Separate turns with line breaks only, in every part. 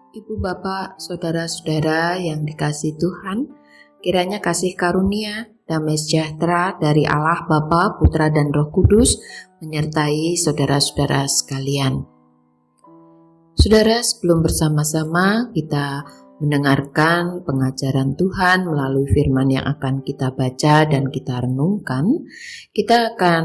Ibu bapak, saudara-saudara yang dikasihi Tuhan, kiranya kasih karunia, damai sejahtera dari Allah Bapa, Putra dan Roh Kudus menyertai saudara-saudara sekalian. Saudara, sebelum bersama-sama kita mendengarkan pengajaran Tuhan melalui firman yang akan kita baca dan kita renungkan, kita akan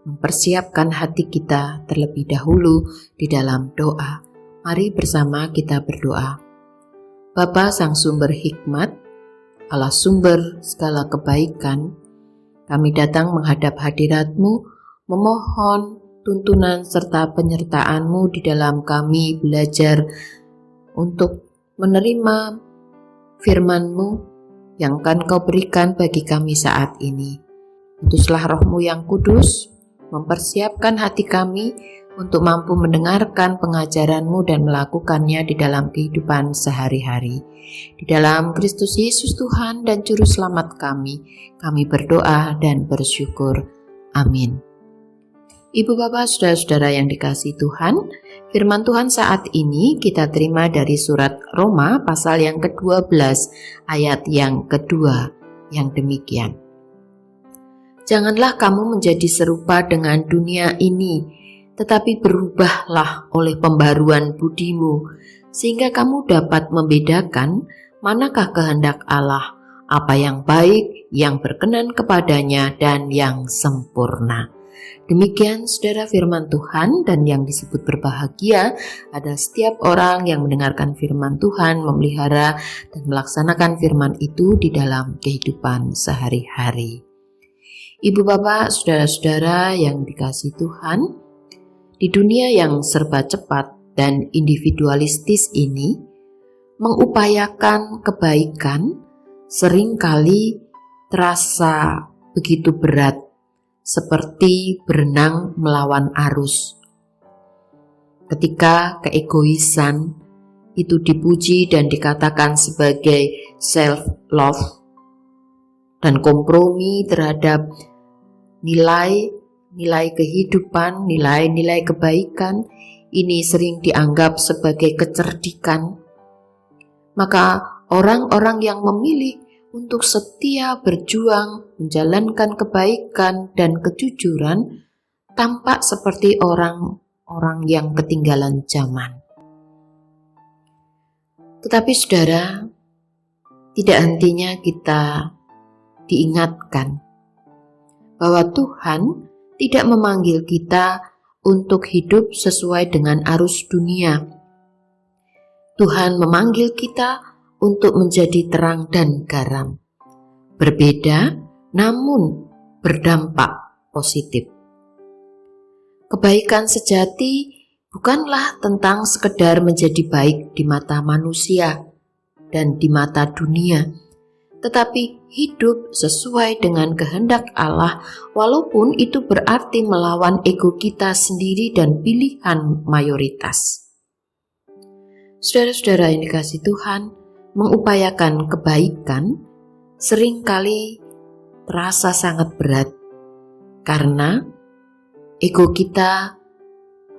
mempersiapkan hati kita terlebih dahulu di dalam doa. Mari bersama kita berdoa. Bapa Sang Sumber Hikmat, Allah sumber segala kebaikan, kami datang menghadap hadirat-Mu, memohon tuntunan serta penyertaan-Mu di dalam kami belajar untuk menerima firman-Mu yang akan Kau berikan bagi kami saat ini. Utuslah Roh-Mu yang kudus, mempersiapkan hati kami untuk mampu mendengarkan pengajaran-Mu dan melakukannya di dalam kehidupan sehari-hari. Di dalam Kristus Yesus Tuhan dan Juru Selamat kami berdoa dan bersyukur. Amin. Ibu bapak, saudara-saudara yang dikasihi Tuhan, firman Tuhan saat ini kita terima dari surat Roma pasal yang ke-12 ayat yang kedua yang demikian. Janganlah kamu menjadi serupa dengan dunia ini, tetapi berubahlah oleh pembaruan budimu, sehingga kamu dapat membedakan manakah kehendak Allah, apa yang baik, yang berkenan kepadanya, dan yang sempurna. Demikian saudara firman Tuhan, dan yang disebut berbahagia adalah setiap orang yang mendengarkan firman Tuhan, memelihara dan melaksanakan firman itu di dalam kehidupan sehari-hari. Ibu bapak, saudara-saudara yang dikasihi Tuhan, di dunia yang serba cepat dan individualistis ini, mengupayakan kebaikan seringkali terasa begitu berat, seperti berenang melawan arus. Ketika keegoisan itu dipuji dan dikatakan sebagai self-love dan kompromi terhadap nilai kehidupan, nilai-nilai kebaikan, ini sering dianggap sebagai kecerdikan. Maka orang-orang yang memilih untuk setia berjuang, menjalankan kebaikan dan kejujuran, tampak seperti orang-orang yang ketinggalan zaman. Tetapi saudara, tidak hentinya kita diingatkan bahwa Tuhan tidak memanggil kita untuk hidup sesuai dengan arus dunia. Tuhan memanggil kita untuk menjadi terang dan garam. Berbeda, namun berdampak positif. Kebaikan sejati bukanlah tentang sekedar menjadi baik di mata manusia dan di mata dunia, tetapi hidup sesuai dengan kehendak Allah, walaupun itu berarti melawan ego kita sendiri dan pilihan mayoritas. Saudara-saudara yang dikasihi Tuhan, mengupayakan kebaikan seringkali terasa sangat berat karena ego kita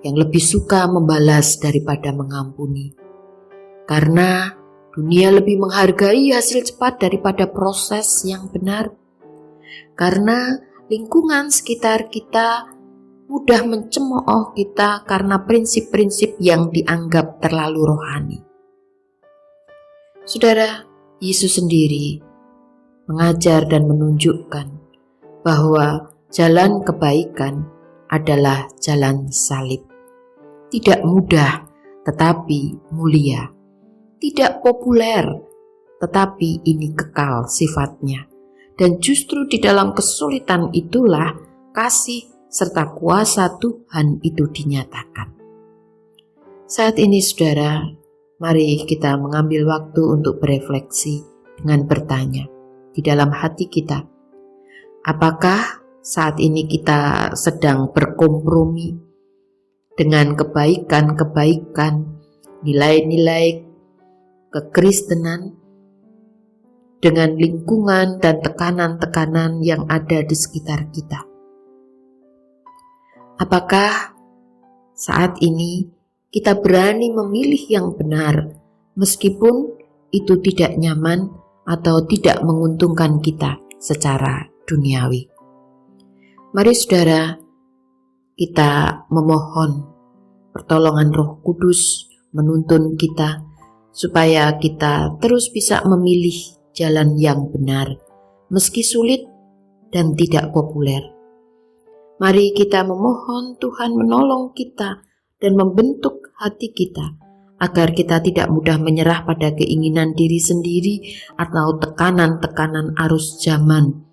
yang lebih suka membalas daripada mengampuni. Karena dunia lebih menghargai hasil cepat daripada proses yang benar. Karena lingkungan sekitar kita mudah mencemooh kita karena prinsip-prinsip yang dianggap terlalu rohani. Saudara, Yesus sendiri mengajar dan menunjukkan bahwa jalan kebaikan adalah jalan salib. Tidak mudah, tetapi mulia. Tidak populer, tetapi ini kekal sifatnya. Dan justru di dalam kesulitan itulah kasih serta kuasa Tuhan itu dinyatakan. Saat ini saudara, mari kita mengambil waktu untuk berefleksi dengan bertanya di dalam hati kita. Apakah saat ini kita sedang berkompromi dengan kebaikan-kebaikan, nilai-nilai kekristenan dengan lingkungan dan tekanan-tekanan yang ada di sekitar kita? Apakah saat ini kita berani memilih yang benar meskipun itu tidak nyaman atau tidak menguntungkan kita secara duniawi. Mari saudara, kita memohon pertolongan Roh Kudus menuntun kita supaya kita terus bisa memilih jalan yang benar meski sulit dan tidak populer. Mari kita memohon Tuhan menolong kita dan membentuk hati kita agar kita tidak mudah menyerah pada keinginan diri sendiri atau tekanan-tekanan arus zaman.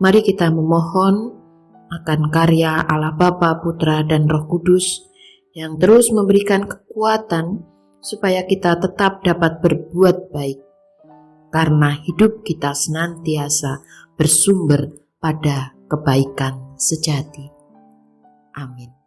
Mari kita memohon akan karya Allah Bapa, Putra, dan Roh Kudus yang terus memberikan kekuatan supaya kita tetap dapat berbuat baik, karena hidup kita senantiasa bersumber pada kebaikan sejati. Amin.